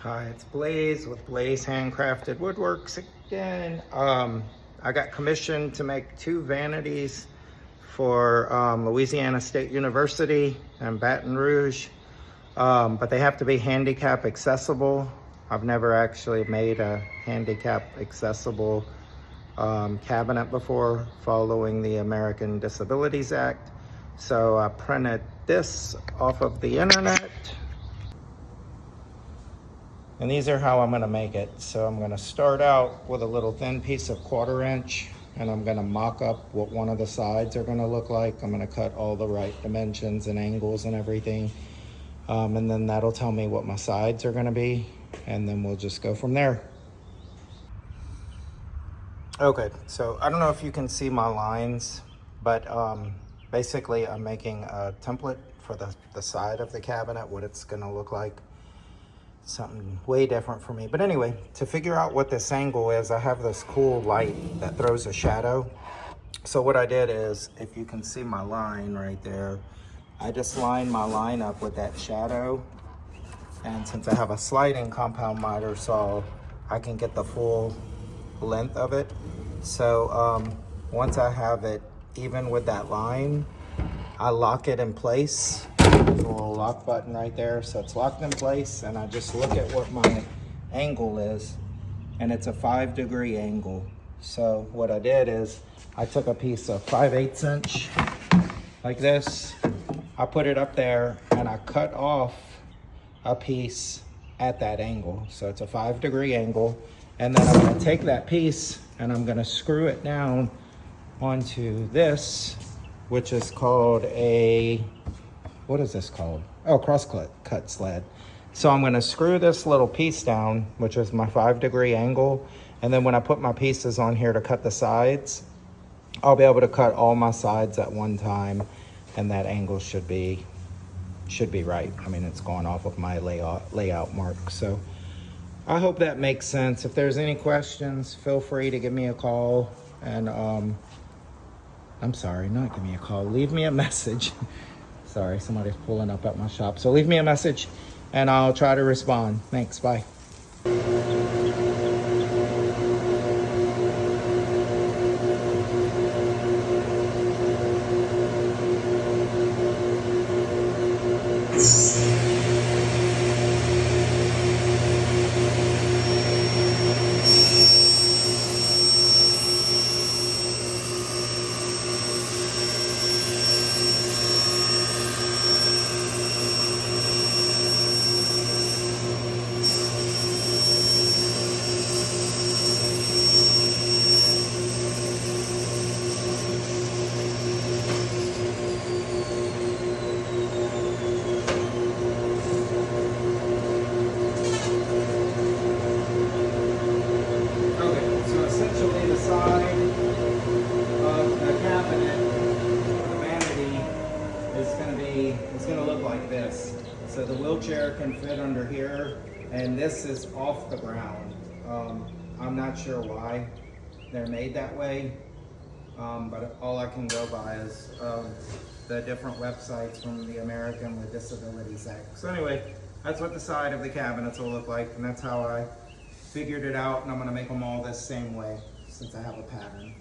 Hi, it's Blaze with Blaze Handcrafted Woodworks again. I got commissioned to make 2 vanities for Louisiana State University and Baton Rouge, but they have to be handicap accessible. I've never actually made a handicap accessible cabinet before following the American Disabilities Act. So I printed this off of the internet. And these are how I'm gonna make it. So I'm gonna start out with a little thin piece of 1/4 inch, and I'm gonna mock up what one of the sides are gonna look like. I'm gonna cut all the right dimensions and angles and everything. And then that'll tell me what my sides are gonna be. And then we'll just go from there. Okay, so I don't know if you can see my lines, but basically I'm making a template for the side of the cabinet, what it's gonna look like. Something way different for me. But anyway, to figure out what this angle is, I have this cool light that throws a shadow. So what I did is, if you can see my line right there, I just lined my line up with that shadow. And since I have a sliding compound miter saw, I can get the full length of it. So once I have it even with that line, I lock it in place. There's a little lock button right there, so it's locked in place, and I just look at what my angle is, and it's a 5-degree angle. So what I did is I took a piece of 5/8 inch like this, I put it up there, and I cut off a piece at that angle. So it's a 5-degree angle, and then I'm gonna take that piece and I'm gonna screw it down onto this, which is called a, what is this called? Oh, cross-cut sled. So I'm gonna screw this little piece down, which is my 5-degree angle. And then when I put my pieces on here to cut the sides, I'll be able to cut all my sides at one time, and that angle should be right. I mean, it's going off of my layout mark. So I hope that makes sense. If there's any questions, feel free to give me a call. And I'm sorry, not give me a call, leave me a message. Sorry, somebody's pulling up at my shop. So leave me a message and I'll try to respond. Thanks, bye. It's going to look like this. So the wheelchair can fit under here, and this is off the ground. I'm not sure why they're made that way, but all I can go by is the different websites from the American with Disabilities Act. So anyway, that's what the side of the cabinets will look like, and that's how I figured it out, and I'm going to make them all this same way since I have a pattern.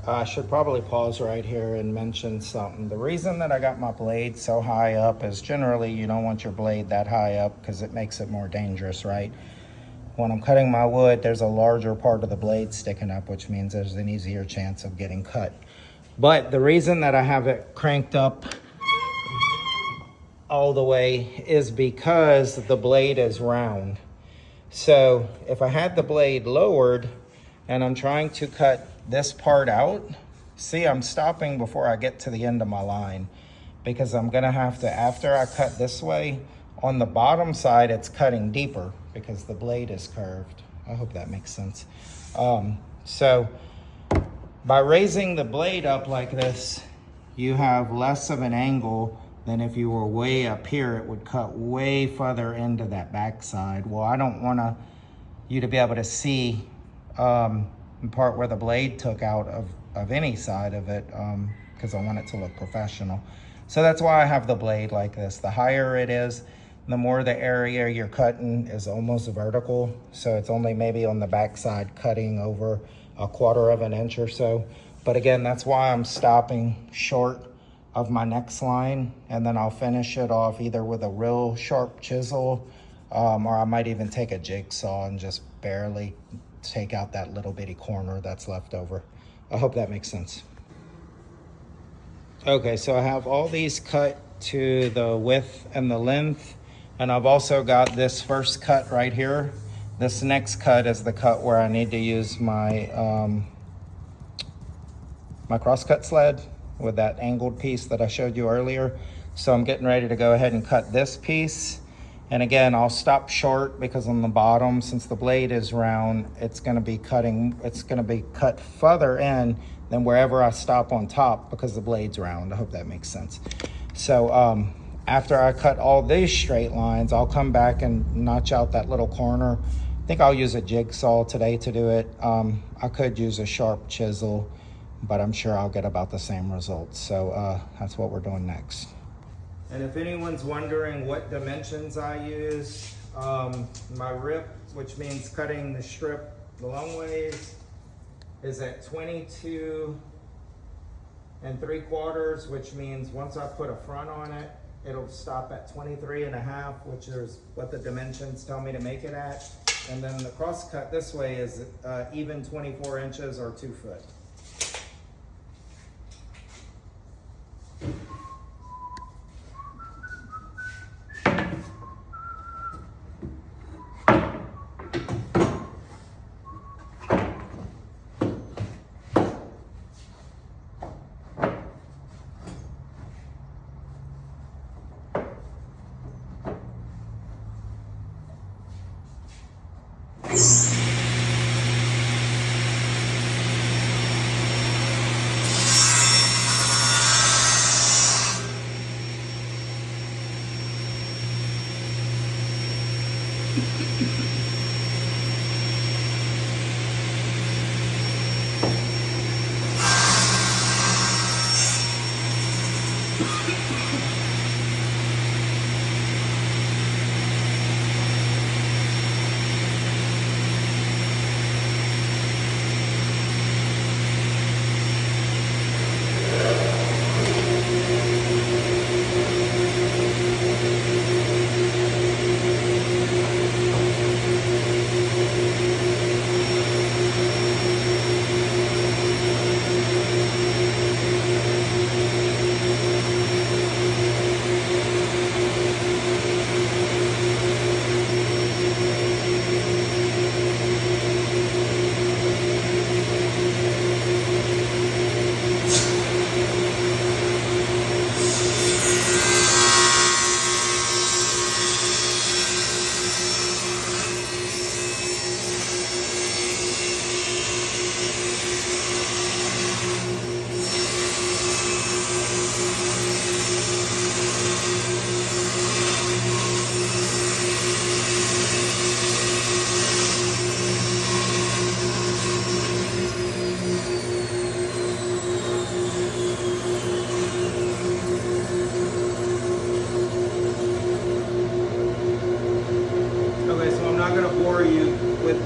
I should probably pause right here and mention something. The reason that I got my blade so high up is generally you don't want your blade that high up because it makes it more dangerous, right? When I'm cutting my wood, there's a larger part of the blade sticking up, which means there's an easier chance of getting cut. But the reason that I have it cranked up all the way is because the blade is round. So if I had the blade lowered and I'm trying to cut this part out, see, I'm stopping before I get to the end of my line because I'm gonna have to, after I cut this way, on the bottom side, it's cutting deeper because the blade is curved. I hope that makes sense. So by raising the blade up like this, you have less of an angle than if you were way up here. It would cut way further into that backside. Well, I don't want you to be able to see the part where the blade took out of any side of it because I want it to look professional. So that's why I have the blade like this. The higher it is, the more the area you're cutting is almost vertical. So it's only maybe on the backside cutting over 1/4 of an inch or so. But again, that's why I'm stopping short of my next line, and then I'll finish it off either with a real sharp chisel or I might even take a jigsaw and just barely take out that little bitty corner that's left over. I hope that makes sense. Okay, so I have all these cut to the width and the length, and I've also got this first cut right here. This next cut is the cut where I need to use my my crosscut sled with that angled piece that I showed you earlier. So I'm getting ready to go ahead and cut this piece. And again, I'll stop short because on the bottom, since the blade is round, it's gonna be cut further in than wherever I stop on top because the blade's round. I hope that makes sense. So after I cut all these straight lines, I'll come back and notch out that little corner. I think I'll use a jigsaw today to do it. I could use a sharp chisel, but I'm sure I'll get about the same results. So that's what we're doing next. And if anyone's wondering what dimensions I use, my rip, which means cutting the strip the long ways, is at 22 3/4, which means once I put a front on it, it'll stop at 23 1/2, which is what the dimensions tell me to make it at. And then the cross cut this way is even 24 inches or 2 foot.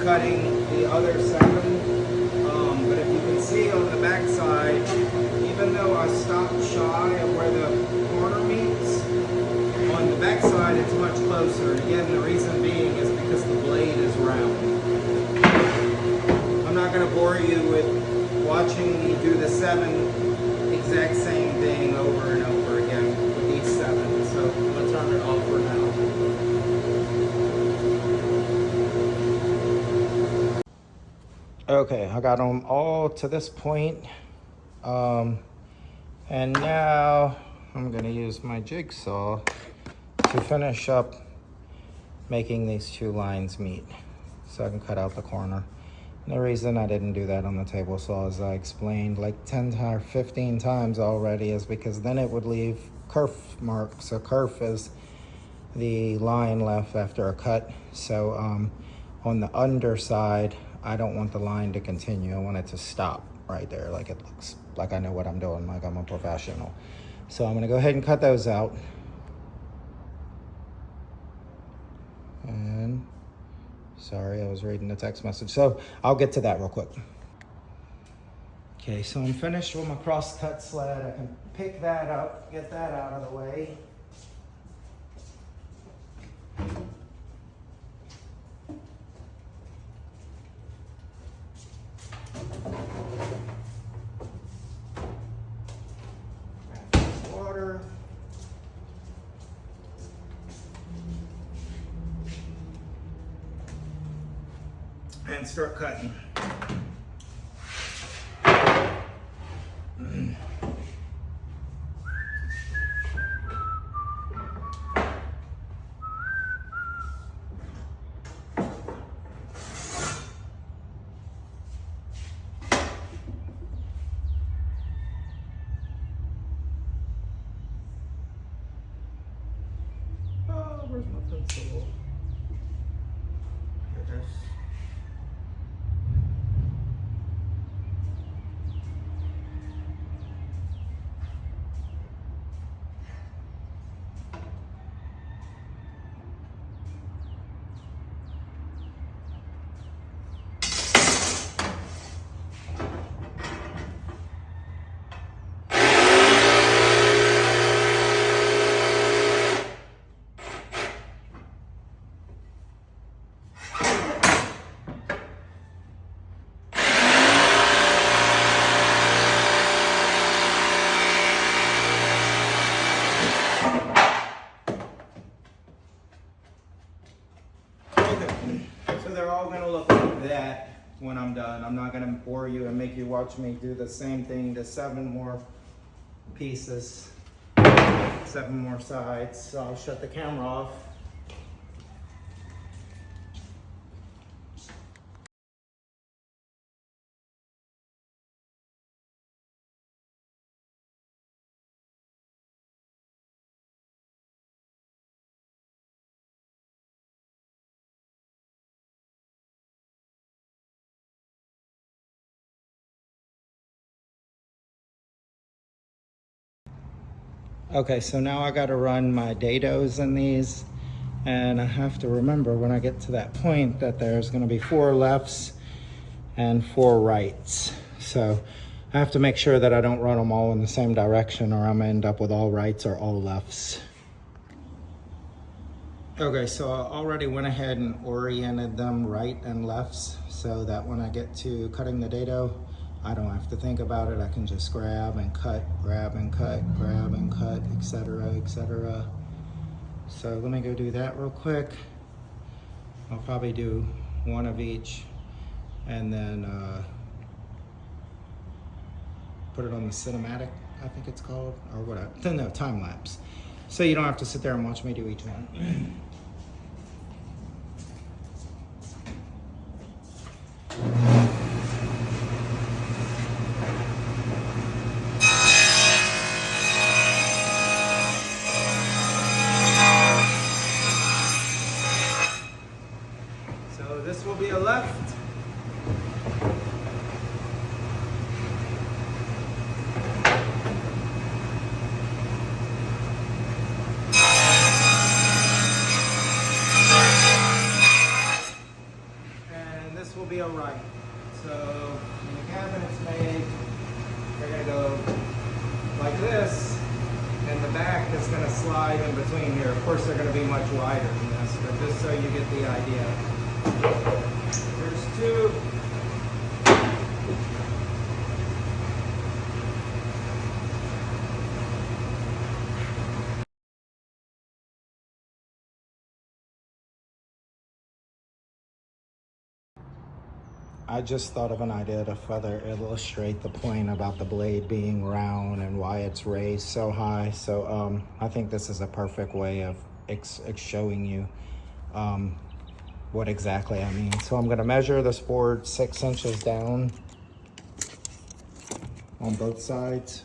Cutting the other seven, but if you can see on the the back side, even though I stopped shy of where the corner meets, on the back side it's much closer. And again, the reason being is because the blade is round. I'm not going to bore you with watching me do the 7 exact same thing over and over again with these 7. So I'm going to turn it off for now. Okay, I got them all to this point. And now I'm going to use my jigsaw to finish up making these 2 lines meet so I can cut out the corner. And the reason I didn't do that on the table saw, as I explained like 10 or 15 times already, is because then it would leave kerf marks. A kerf is the line left after a cut. So on the underside, I don't want the line to continue. I want it to stop right there, like it looks like I know what I'm doing, like I'm a professional. So I'm gonna go ahead and cut those out. And sorry, I was reading the text message. So I'll get to that real quick. Okay, so I'm finished with my cross-cut sled. I can pick that up, get that out of the way. Water. And start cutting. Oh, where's my pencil? Here it is. So they're all gonna look like that when I'm done. I'm not gonna bore you and make you watch me do the same thing to 7 more pieces, 7 more sides. So I'll shut the camera off. Okay, so now I gotta run my dados in these, and I have to remember when I get to that point that there's gonna be 4 lefts and 4 rights. So I have to make sure that I don't run them all in the same direction, or I'm gonna end up with all rights or all lefts. Okay, so I already went ahead and oriented them right and lefts so that when I get to cutting the dado, I don't have to think about it. I can just grab and cut, grab and cut, grab and cut, etc., etc. So let me go do that real quick. I'll probably do 1 of each and then put it on the cinematic, I think it's called, or whatever. No, time lapse. So you don't have to sit there and watch me do each one. So this will be a left. And this will be a right. So when the cabinet's made, they're gonna go like this, and the back is gonna slide in between here. Of course, they're gonna be much wider than this, but just so you get the idea. Here's two. I just thought of an idea to further illustrate the point about the blade being round and why it's raised so high. So I think this is a perfect way of showing you what exactly I mean. So I'm gonna measure this board 6 inches down on both sides.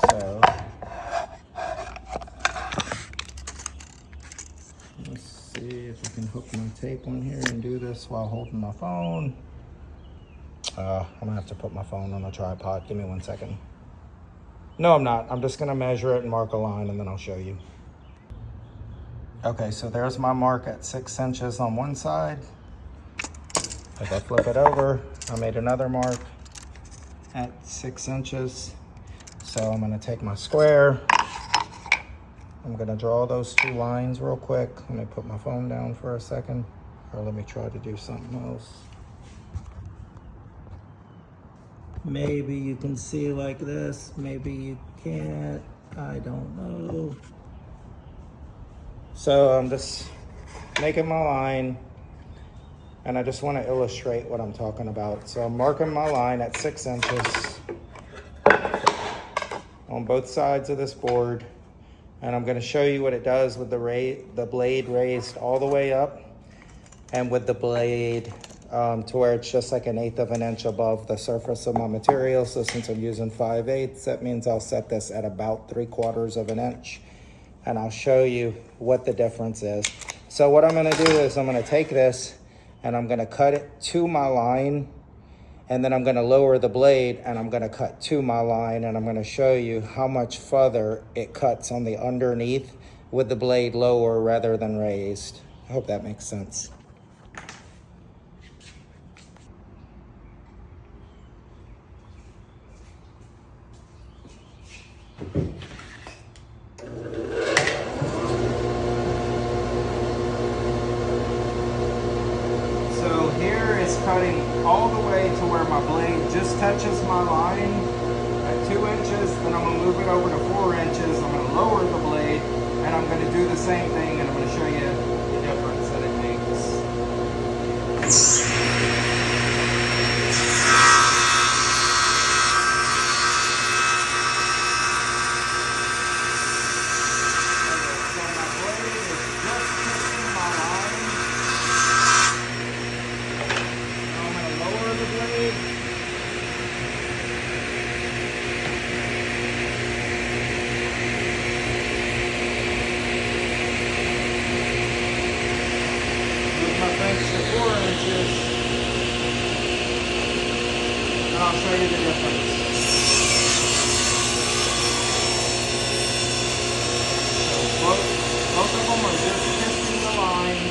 So let's see if I can hook my tape on here and do this while holding my phone. I'm gonna have to put my phone on a tripod. Give me 1 second. No, I'm not. I'm just gonna measure it and mark a line and then I'll show you. Okay, so there's my mark at 6 inches on one side. If I flip it over, I made another mark at 6 inches. So I'm gonna take my square. I'm gonna draw those two lines real quick. Let me put my phone down for a second, or let me try to do something else. Maybe you can see like this, maybe you can't, I don't know. So I'm just making my line, and I just want to illustrate what I'm talking about. So I'm marking my line at 6 inches on both sides of this board, and I'm going to show you what it does with the blade raised all the way up, and with the blade to where it's just like 1/8 of an inch above the surface of my material. So since I'm using 5/8, that means I'll set this at about 3/4 of an inch. And I'll show you what the difference is. So what I'm gonna do is I'm gonna take this and I'm gonna cut it to my line, and then I'm gonna lower the blade and I'm gonna cut to my line, and I'm gonna show you how much further it cuts on the underneath with the blade lower rather than raised. I hope that makes sense. Cutting all the way to where my blade just touches my line at 2 inches, then I'm going to move it over to 4 inches. I'm going to lower the blade, and I'm going to do the same thing, and I'm going to show you the difference that it makes. And I'll show you the difference. So both of them are just kissing the line.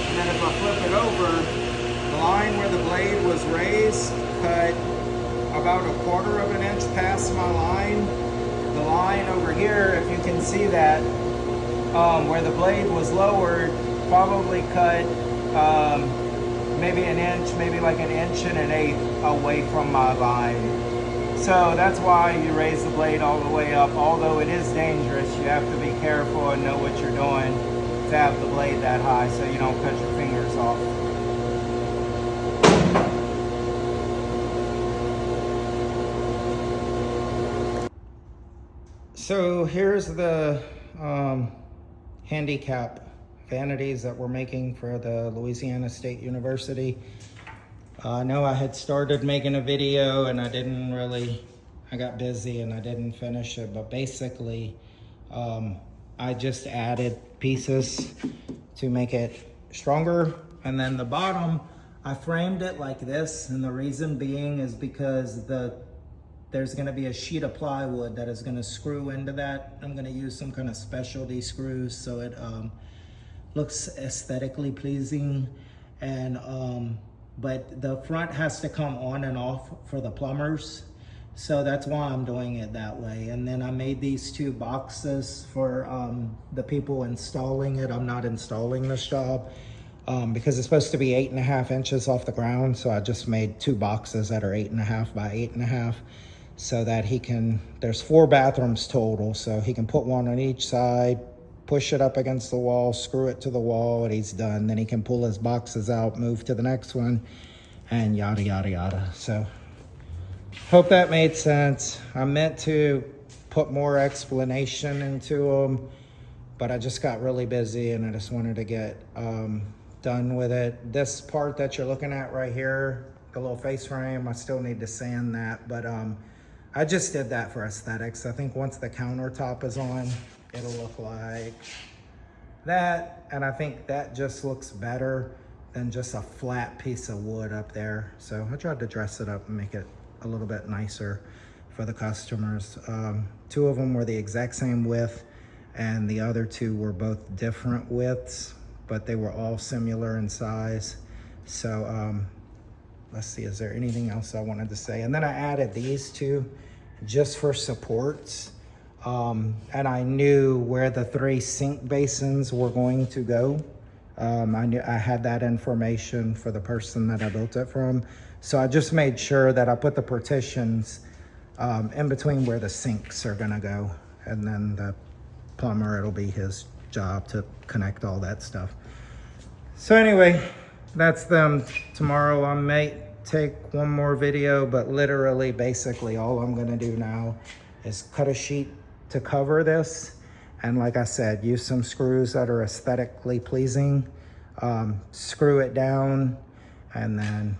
And then if I flip it over, the line where the blade was raised cut about 1/4 of an inch past my line. The line over here, if you can see that, where the blade was lowered, probably cut maybe an inch, maybe like 1.125 away from my line. So that's why you raise the blade all the way up. Although it is dangerous, you have to be careful and know what you're doing to have the blade that high so you don't cut your fingers off. So here's the handicap vanities that we're making for the Louisiana State University. I know I had started making a video and I got busy and I didn't finish it, but basically I just added pieces to make it stronger. And then the bottom, I framed it like this, and the reason being is because there's gonna be a sheet of plywood that is gonna screw into that. I'm gonna use some kind of specialty screws so it looks aesthetically pleasing. And but the front has to come on and off for the plumbers. So that's why I'm doing it that way. And then I made these 2 boxes for the people installing it. I'm not installing this job because it's supposed to be 8.5 inches off the ground. So I just made 2 boxes that are 8.5 by 8.5 so that he can, there's 4 bathrooms total. So he can put one on each side, push it up against the wall, screw it to the wall, and he's done. Then he can pull his boxes out, move to the next one, and yada, yada, yada. So hope that made sense. I meant to put more explanation into them, but I just got really busy and I just wanted to get done with it. This part that you're looking at right here, the little face frame, I still need to sand that, but I just did that for aesthetics. I think once the countertop is on, it'll look like that, and I think that just looks better than just a flat piece of wood up there. So I tried to dress it up and make it a little bit nicer for the customers. 2 of them were the exact same width, and the other 2 were both different widths, but they were all similar in size. So let's see, is there anything else I wanted to say? And then I added these 2 just for supports. And I knew where the 3 sink basins were going to go. I knew I had that information for the person that I built it from. So I just made sure that I put the partitions in between where the sinks are gonna go. And then the plumber, it'll be his job to connect all that stuff. So anyway, that's them. Tomorrow I may take one more video, but literally, basically all I'm gonna do now is cut a sheet to cover this. And like I said, use some screws that are aesthetically pleasing, screw it down, and then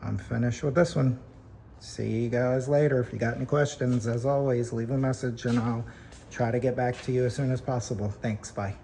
I'm finished with this one. See you guys later. If you got any questions, as always, leave a message and I'll try to get back to you as soon as possible. Thanks, bye.